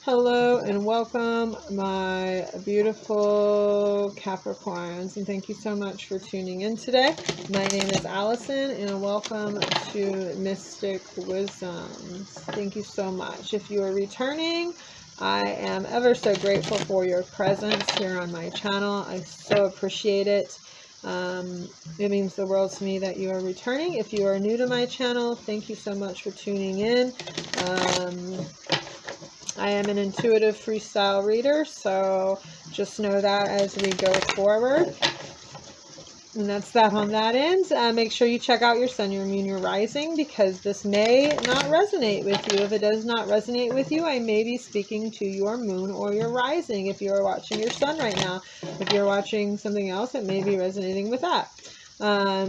Hello and welcome, my beautiful Capricorns, and thank you so much for tuning in today. My name is Allison, and welcome to Mystic Wisdoms. Thank you so much. If you are returning, I am ever so grateful for your presence here on my channel. I so appreciate it. It means the world to me that you are returning. If you are new to my channel, thank you so much for tuning in. I am an intuitive freestyle reader, so just know that as we go forward. And that's that on that end. Make sure you check out your sun, your moon, your rising, because this may not resonate with you. If it does not resonate with you, I may be speaking to your moon or your rising. If you are watching your sun right now, if you're watching something else, it may be resonating with that.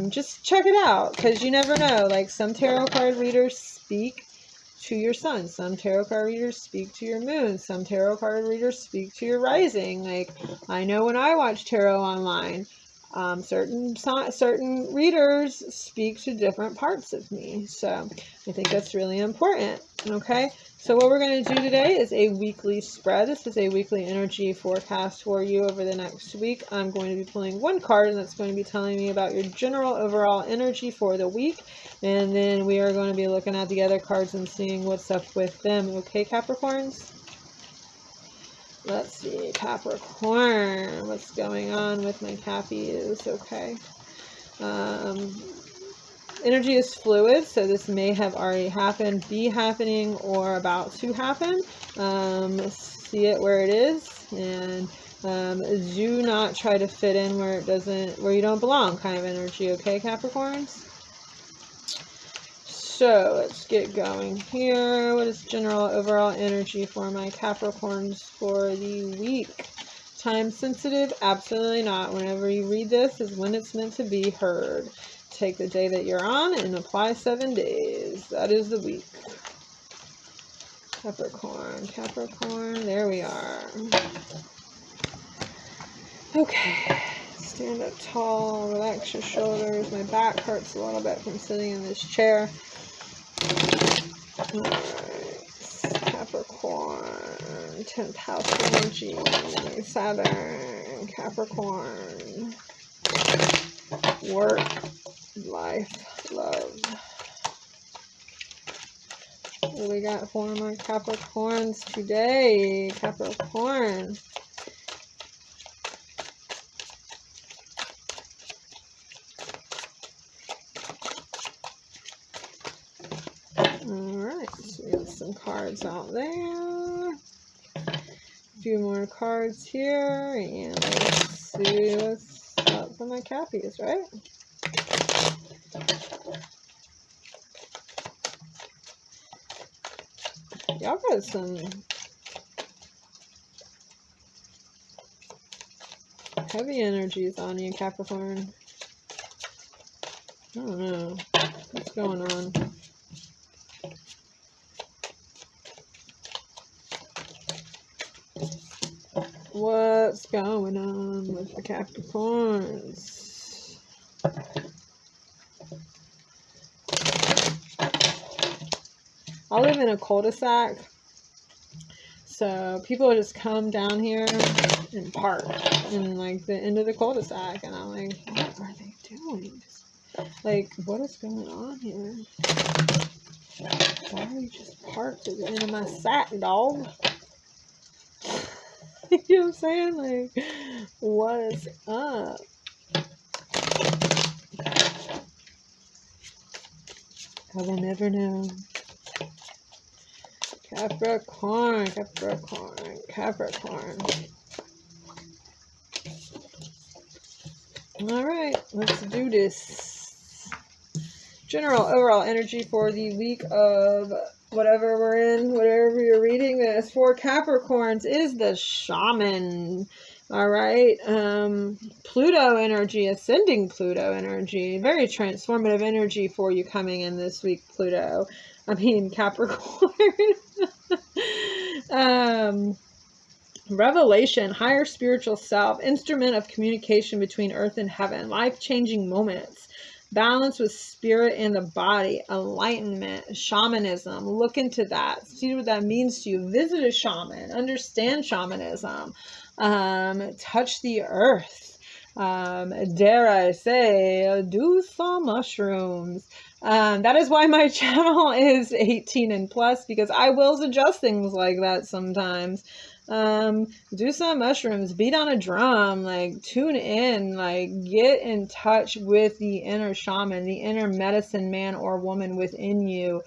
Just check it out, because you never know. Like, some tarot card readers speak to your sun, some tarot card readers speak to your moon, some tarot card readers speak to your rising. Like, I know when I watch tarot online, certain readers speak to different parts of me, so I think that's really important. Okay, so what we're going to do today is a weekly spread. This is a weekly energy forecast for you over the next week. I'm going to be pulling one card, and that's going to be telling me about your general overall energy for the week, and then we are going to be looking at the other cards and seeing what's up with them. Okay, Capricorns? Let's see, Capricorn, what's going on with my Cappies? Okay. Energy is fluid, so this may have already happened, be happening, or about to happen. See it where it is, and do not try to fit in where you don't belong, kind of energy. Okay, Capricorns? So let's get going here. What is general overall energy for my Capricorns for the week? Time sensitive? Absolutely not. Whenever you read this is when it's meant to be heard. Take the day that you're on and apply 7 days. That is the week. Capricorn, Capricorn, there we are. Okay, stand up tall, relax your shoulders. My back hurts a little bit from sitting in this chair. Alright, Capricorn, 10th house energy, Saturn, Capricorn, work, life, love. What do we got for my Capricorns today? Capricorn. Alright, so we have some cards out there. A few more cards here, and let's see what's up for my Cappies, right? Y'all got some heavy energies on you, Capricorn. I don't know what's going on. What's going on with the Capricorns? I live in a cul-de-sac, so people just come down here and park in like the end of the cul-de-sac, and I'm like, what are they doing? Like, what is going on here? Why are you just parked at the end of my sack, dog? You know what I'm saying? Like, what is up? I will never know. Capricorn, Capricorn, Capricorn. Alright, let's do this. General overall energy for the week of whatever we're in, whatever you're reading this for Capricorns is the Shaman. Alright, Pluto energy, ascending Pluto energy. Very transformative energy for you coming in this week, Pluto. I mean, Capricorn. Revelation, higher spiritual self, instrument of communication between earth and heaven, life-changing moments. balance with spirit and the body, enlightenment, shamanism. Look into that. See what that means to you. Visit a shaman. Understand shamanism. Touch the earth. Dare I say, do some mushrooms. That is why my channel is 18 and plus, because I will suggest things like that sometimes. Do some mushrooms, beat on a drum, like tune in, like get in touch with the inner shaman, the inner medicine man or woman within you.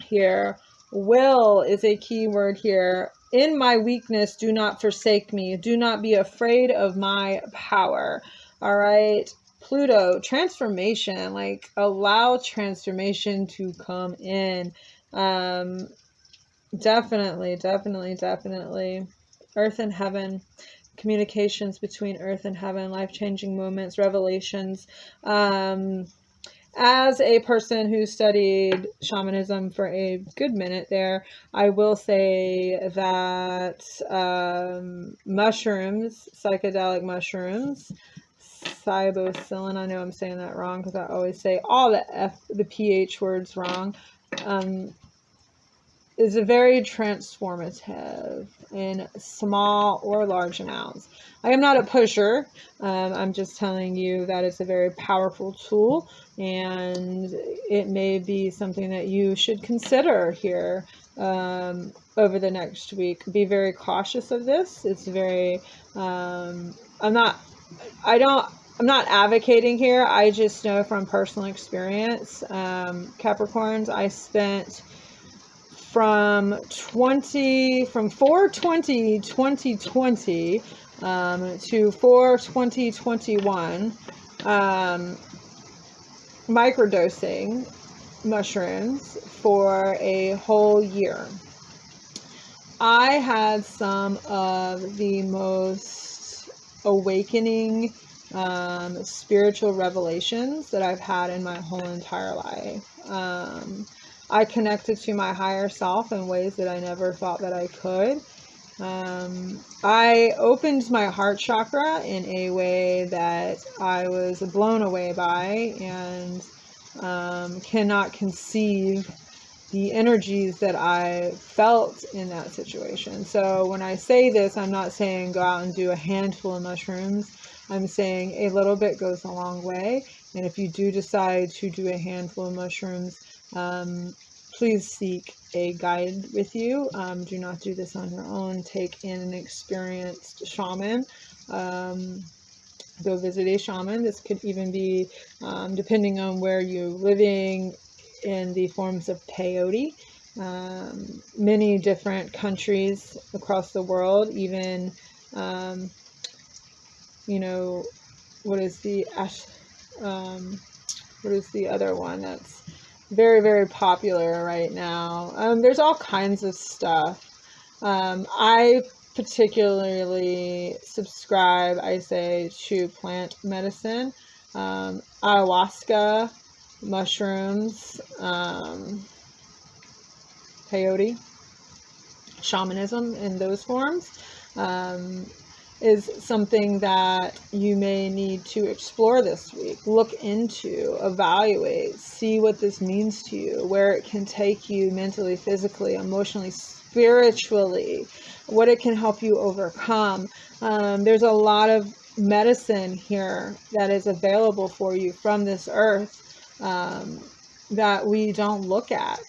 Here, will is a key word here. In my weakness, do not forsake me. Do not be afraid of my power. All right. Pluto, transformation, like allow transformation to come in. Definitely. Earth and heaven, communications between earth and heaven, life-changing moments, revelations. As a person who studied shamanism for a good minute there, I will say that mushrooms, psychedelic mushrooms, psilocybin, I know I'm saying that wrong because I always say all the PH words wrong, is a very transformative in small or large amounts. I am not a pusher. I'm just telling you that it's a very powerful tool, and it may be something that you should consider here over the next week. Be very cautious of this. It's very, I'm not advocating here. I just know from personal experience, Capricorns, I spent from 4/20/2020 to 4/20/21 microdosing mushrooms for a whole year. I had some of the most awakening spiritual revelations that I've had in my whole entire life. I connected to my higher self in ways that I never thought that I could. I opened my heart chakra in a way that I was blown away by, and cannot conceive the energies that I felt in that situation. So when I say this, I'm not saying go out and do a handful of mushrooms. I'm saying a little bit goes a long way. And if you do decide to do a handful of mushrooms, please seek a guide with you. Do not do this on your own. Take in an experienced shaman. Go visit a shaman. This could even be, depending on where you're living, in the forms of peyote. Many different countries across the world, even, what is the other one that's very, very popular right now? There's all kinds of stuff. I particularly subscribe, I say, to plant medicine, ayahuasca, mushrooms, peyote, shamanism in those forms. Is something that you may need to explore this week. Look into, evaluate, see what this means to you, where it can take you mentally, physically, emotionally, spiritually, what it can help you overcome. There's a lot of medicine here that is available for you from this earth that we don't look at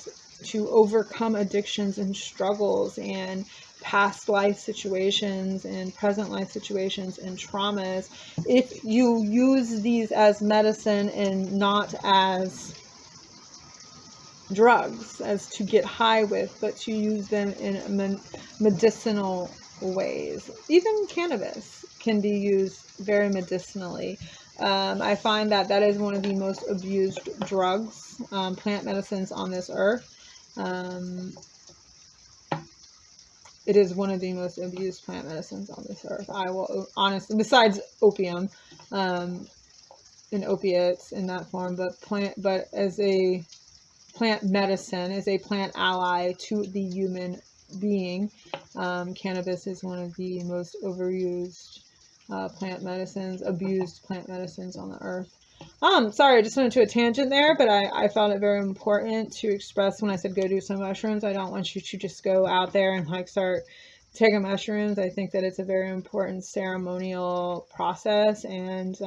to overcome addictions and struggles and past life situations and present life situations and traumas. If you use these as medicine and not as drugs, as to get high with, but to use them in medicinal ways. Even cannabis can be used very medicinally. I find that is one of the most abused drugs, plant medicines on this earth. It is one of the most abused plant medicines on this earth. I will honestly, besides opium and opiates in that form, but as a plant medicine, as a plant ally to the human being, cannabis is one of the most overused plant medicines, abused plant medicines on the earth. Sorry, I just went into a tangent there, but I felt it very important to express when I said go do some mushrooms. I don't want you to just go out there and like start taking mushrooms. I think that it's a very important ceremonial process, and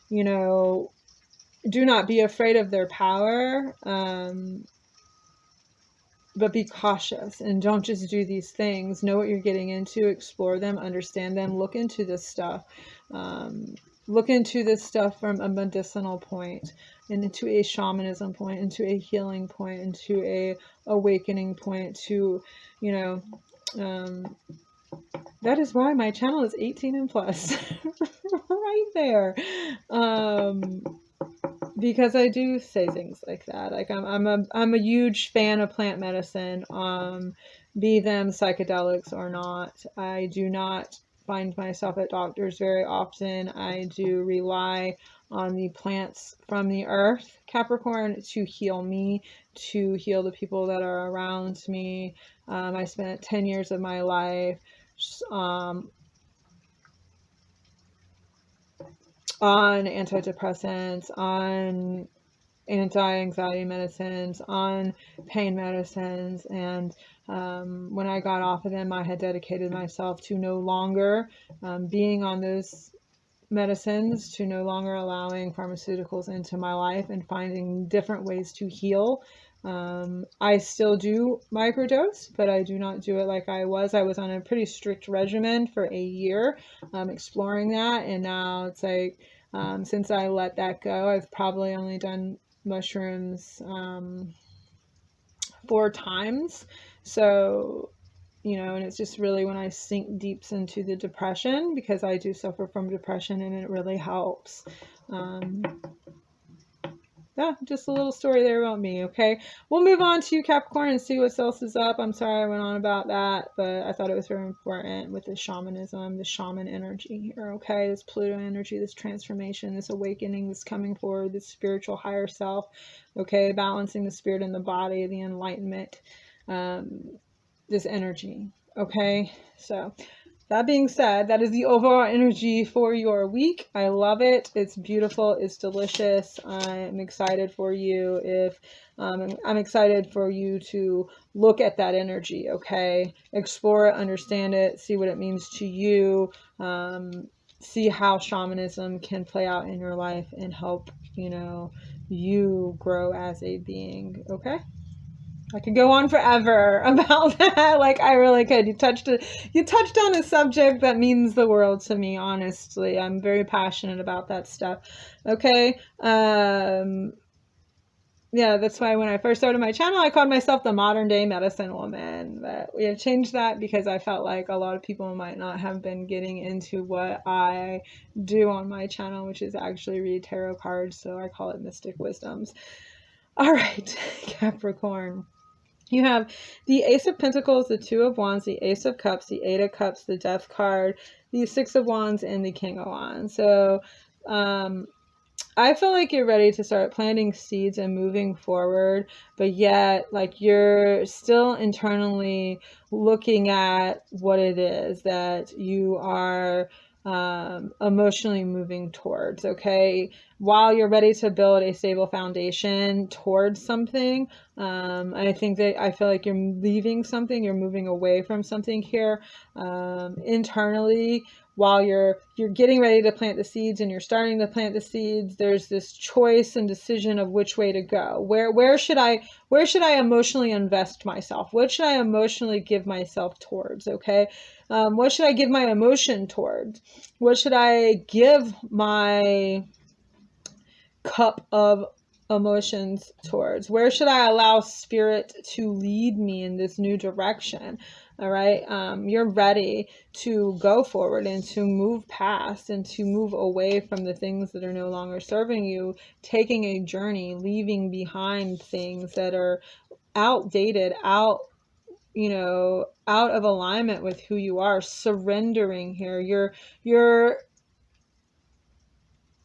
you know, do not be afraid of their power. But be cautious and don't just do these things. Know what you're getting into, explore them, understand them, look into this stuff. Look into this stuff from a medicinal point, and into a shamanism point, into a healing point, into a awakening point, to, you know, that is why my channel is 18 and plus. Right there. Because I do say things like that. Like I'm a huge fan of plant medicine, be them psychedelics or not. I do not find myself at doctors very often. I do rely on the plants from the earth, Capricorn, to heal me, to heal the people that are around me. I spent 10 years of my life on antidepressants, on anti-anxiety medicines, on pain medicines, and when I got off of them, I had dedicated myself to no longer being on those medicines, to no longer allowing pharmaceuticals into my life, and finding different ways to heal. I still do microdose, but I do not do it like I was. I was on a pretty strict regimen for a year, exploring that, and now it's like, since I let that go, I've probably only done mushrooms 4 times. So, you know, and it's just really when I sink deeps into the depression, because I do suffer from depression, and it really helps. Yeah, just a little story there about me, okay? We'll move on to Capricorn and see what else is up. I'm sorry I went on about that, but I thought it was very important with the shamanism, the shaman energy here, okay? This Pluto energy, this transformation, this awakening, this coming forward, this spiritual higher self, okay? Balancing the spirit and the body, the enlightenment, this energy, okay? So that being said, that is the overall energy for your week. I love it. It's beautiful. It's delicious. I'm excited for you. I'm excited for you to look at that energy, okay? Explore it, understand it, see what it means to you, see how shamanism can play out in your life and help, you know, you grow as a being, okay? I could go on forever about that. Like, I really could. You touched on a subject that means the world to me, honestly. I'm very passionate about that stuff. Okay. Yeah, that's why when I first started my channel, I called myself the modern day medicine woman. But we have changed that because I felt like a lot of people might not have been getting into what I do on my channel, which is actually read tarot cards. So I call it Mystic Wisdoms. All right, Capricorn. You have the Ace of Pentacles, the Two of Wands, the Ace of Cups, the Eight of Cups, the Death card, the Six of Wands, and the King of Wands. So I feel like you're ready to start planting seeds and moving forward, but yet like you're still internally looking at what it is that you are emotionally moving towards, okay? While you're ready to build a stable foundation towards something, I think that I feel like you're leaving something, you're moving away from something here internally. While you're getting ready to plant the seeds and you're starting to plant the seeds, there's this choice and decision of which way to go. Where should I emotionally invest myself? What should I emotionally give myself towards? Okay. What should I give my emotion towards? What should I give my cup of emotions towards? Where should I allow spirit to lead me in this new direction? All right. You're ready to go forward and to move past and to move away from the things that are no longer serving you, taking a journey, leaving behind things that are outdated, out of alignment with who you are, surrendering here. You're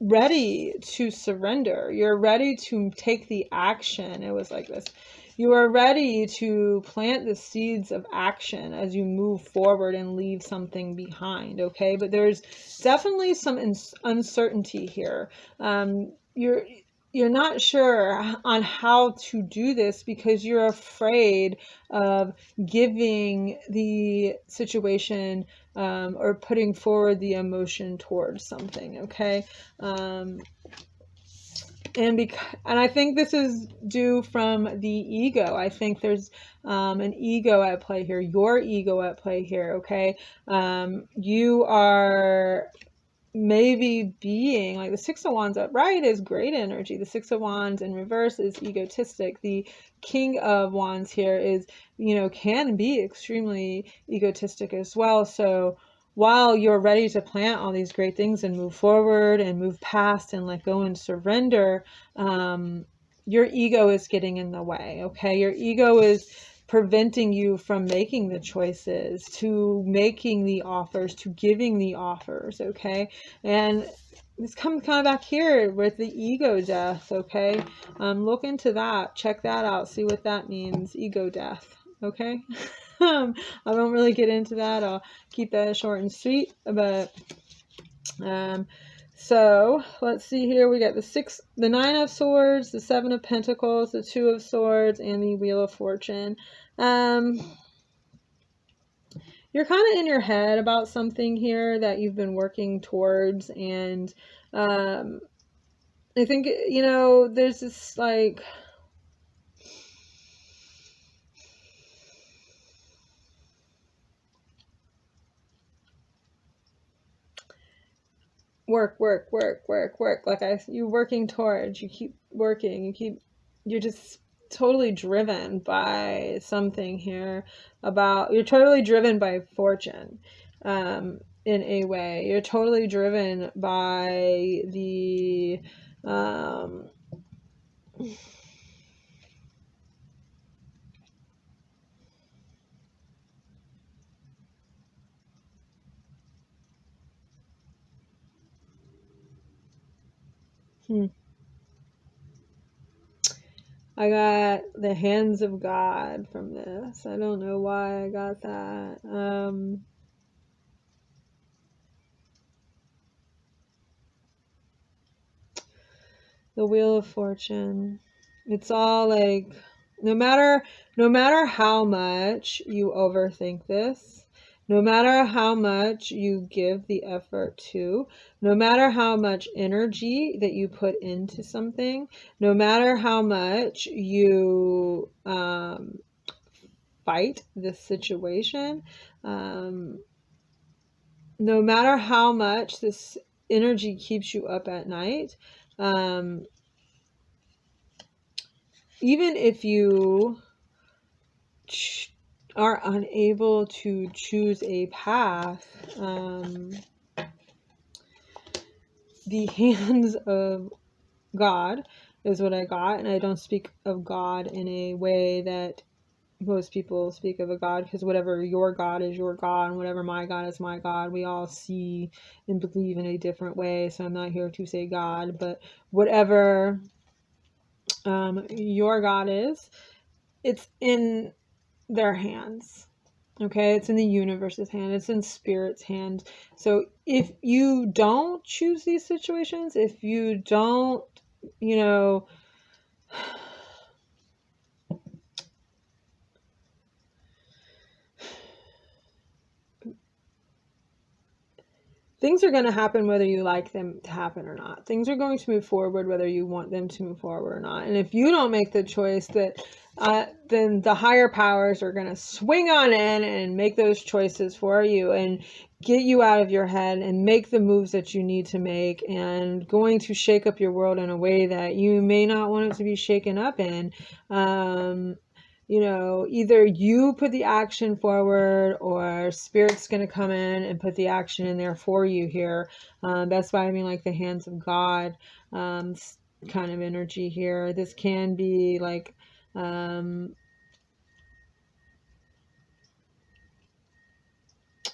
ready to surrender. You're ready to take the action. It was like this. You are ready to plant the seeds of action as you move forward and leave something behind, okay? But there's definitely some uncertainty here. you're you're not sure on how to do this because you're afraid of giving the situation or putting forward the emotion towards something, okay? And I think this is due from the ego. I think there's an ego at play here, your ego at play here, okay? You are maybe being like the Six of Wands upright is great energy. The Six of Wands in reverse is egotistic. The King of Wands here is, can be extremely egotistic as well. So while you're ready to plant all these great things and move forward and move past and let go and surrender, your ego is getting in the way, okay? Your ego is preventing you from making the choices, to making the offers, to giving the offers, okay? And this comes kind of back here with the ego death, okay? Look into that, check that out, see what that means, ego death, okay? I don't really get into that. I'll keep that short and sweet, but so let's see here. We got the Nine of Swords, the Seven of Pentacles, the Two of Swords, and the Wheel of Fortune. You're kind of in your head about something here that you've been working towards, and I think, there's this like work. Like you're working towards, you keep working, you're just totally driven by something here you're totally driven by fortune, in a way. You're totally driven by the, I got the hands of God from this. I don't know why I got that. The Wheel of Fortune. It's all like, no matter how much you overthink this, no matter how much you give the effort to, no matter how much energy that you put into something, no matter how much you fight this situation, no matter how much this energy keeps you up at night, even if you are unable to choose a path, the hands of God is what I got. And I don't speak of God in a way that most people speak of a God, because whatever your God is your God, and whatever my God is my God. We all see and believe in a different way. So I'm not here to say God, but whatever your God is, it's in their hands. Okay, it's in the universe's hand, it's in spirit's hand. So if you don't choose these situations, if you don't, things are going to happen whether you like them to happen or not. Things are going to move forward whether you want them to move forward or not. And if you don't make the choice, that then the higher powers are going to swing on in and make those choices for you and get you out of your head and make the moves that you need to make, and going to shake up your world in a way that you may not want it to be shaken up in. Either you put the action forward or spirit's going to come in and put the action in there for you here. That's why I mean, like the hands of God kind of energy here. This can be like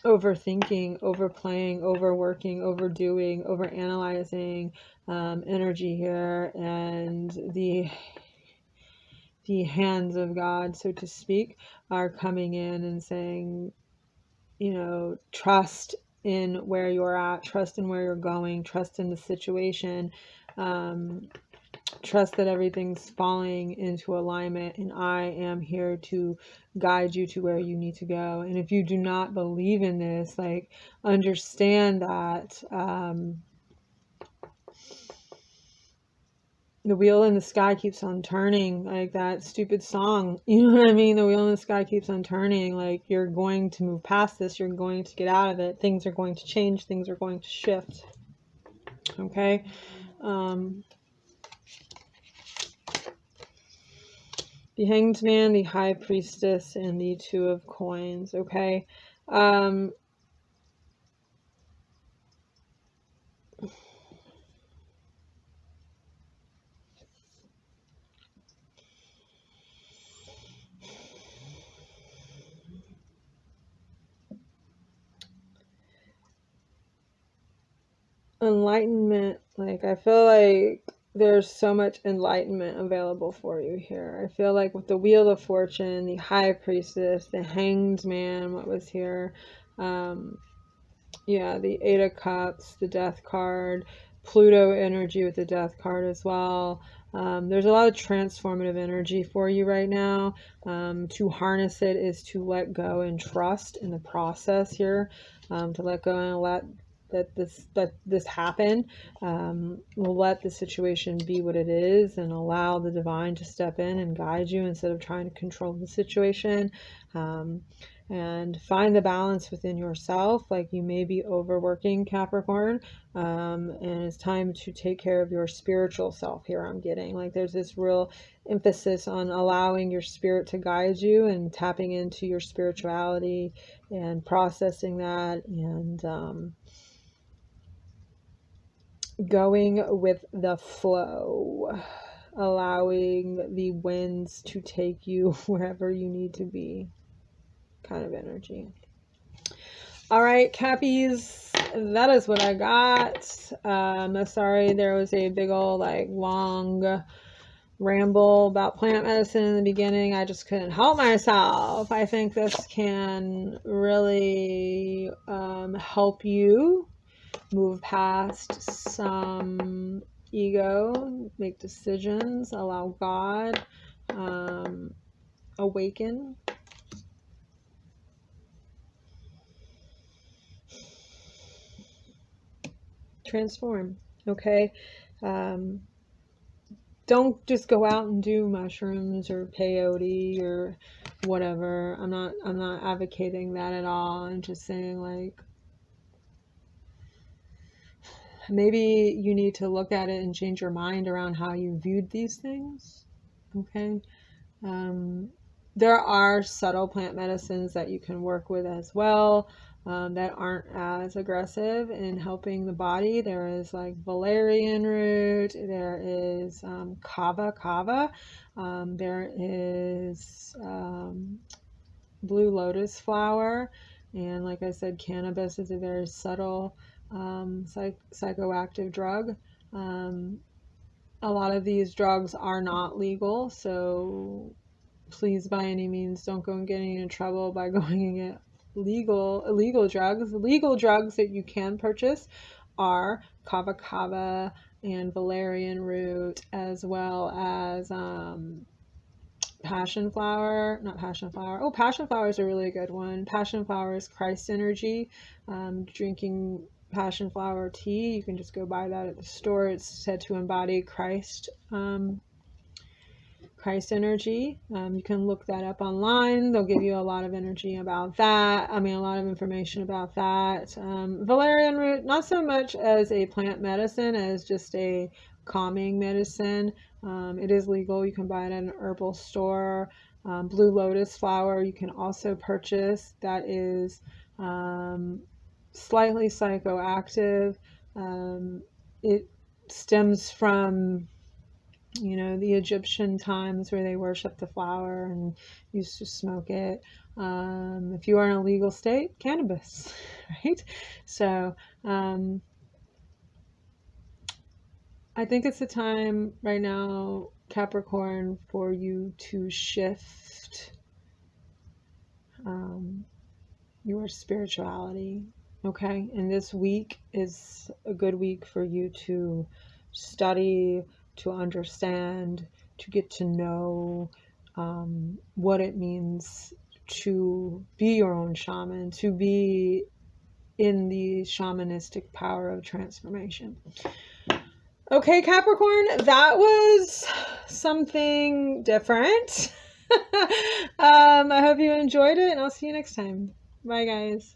overthinking, overplaying, overworking, overdoing, overanalyzing energy here, and the hands of God, so to speak, are coming in and saying, trust in where you're at, trust in where you're going, trust in the situation, trust that everything's falling into alignment, and I am here to guide you to where you need to go. And if you do not believe in this, like, understand that the wheel in the sky keeps on turning, like that stupid song. You know what I mean? The wheel in the sky keeps on turning. Like, you're going to move past this. You're going to get out of it. Things are going to change. Things are going to shift. Okay? The Hanged Man, the High Priestess, and the Two of Coins. Okay? Enlightenment, like, I feel like there's so much enlightenment available for you here. I feel like with the Wheel of Fortune, the High Priestess, the Hanged Man, what was here, yeah, the Eight of Cups, the Death card, Pluto energy with the Death card as well. There's a lot of transformative energy for you right now. To harness it is to let go and trust in the process here, to let go and let this happen. We'll let the situation be what it is and allow the divine to step in and guide you instead of trying to control the situation. And find the balance within yourself. Like, you may be overworking, Capricorn, and it's time to take care of your spiritual self here. I'm getting like there's this real emphasis on allowing your spirit to guide you and tapping into your spirituality and processing that, and going with the flow, allowing the winds to take you wherever you need to be, kind of energy. All right, Cappies, that is what I got. Sorry, there was a big old, like, long ramble about plant medicine in the beginning. I just couldn't help myself. I think this can really help you move past some ego, make decisions, allow God, awaken. Transform. Okay? Don't just go out and do mushrooms or peyote or whatever. I'm not advocating that at all. I'm just saying, like, maybe you need to look at it and change your mind around how you viewed these things. Okay? There are subtle plant medicines that you can work with as well, that aren't as aggressive in helping the body. There is, like, valerian root, there is kava, there is blue lotus flower, and, like I said, cannabis is a very subtle psychoactive drug. A lot of these drugs are not legal, so please, by any means, don't go and get in trouble by going and get illegal drugs. Legal drugs that you can purchase are kava and valerian root, as well as passion flower. Not passion flower. Oh, passion flower is a really good one. Passion flower is Christ energy. Drinking passion flower tea, you can just go buy that at the store. It's said to embody Christ energy. You can look that up online. They'll give you a lot of energy about that. A lot of information about that. Valerian root, not so much as a plant medicine as just a calming medicine. It is legal. You can buy it at an herbal store. Blue lotus flower you can also purchase. That is slightly psychoactive. It stems from the Egyptian times where they worshiped the flower and used to smoke it. If you are in a legal state, cannabis, right? So I think it's the time right now, Capricorn, for you to shift your spirituality. Okay, and this week is a good week for you to study, to understand, to get to know what it means to be your own shaman, to be in the shamanistic power of transformation. Okay, Capricorn, that was something different. I hope you enjoyed it, and I'll see you next time. Bye, guys.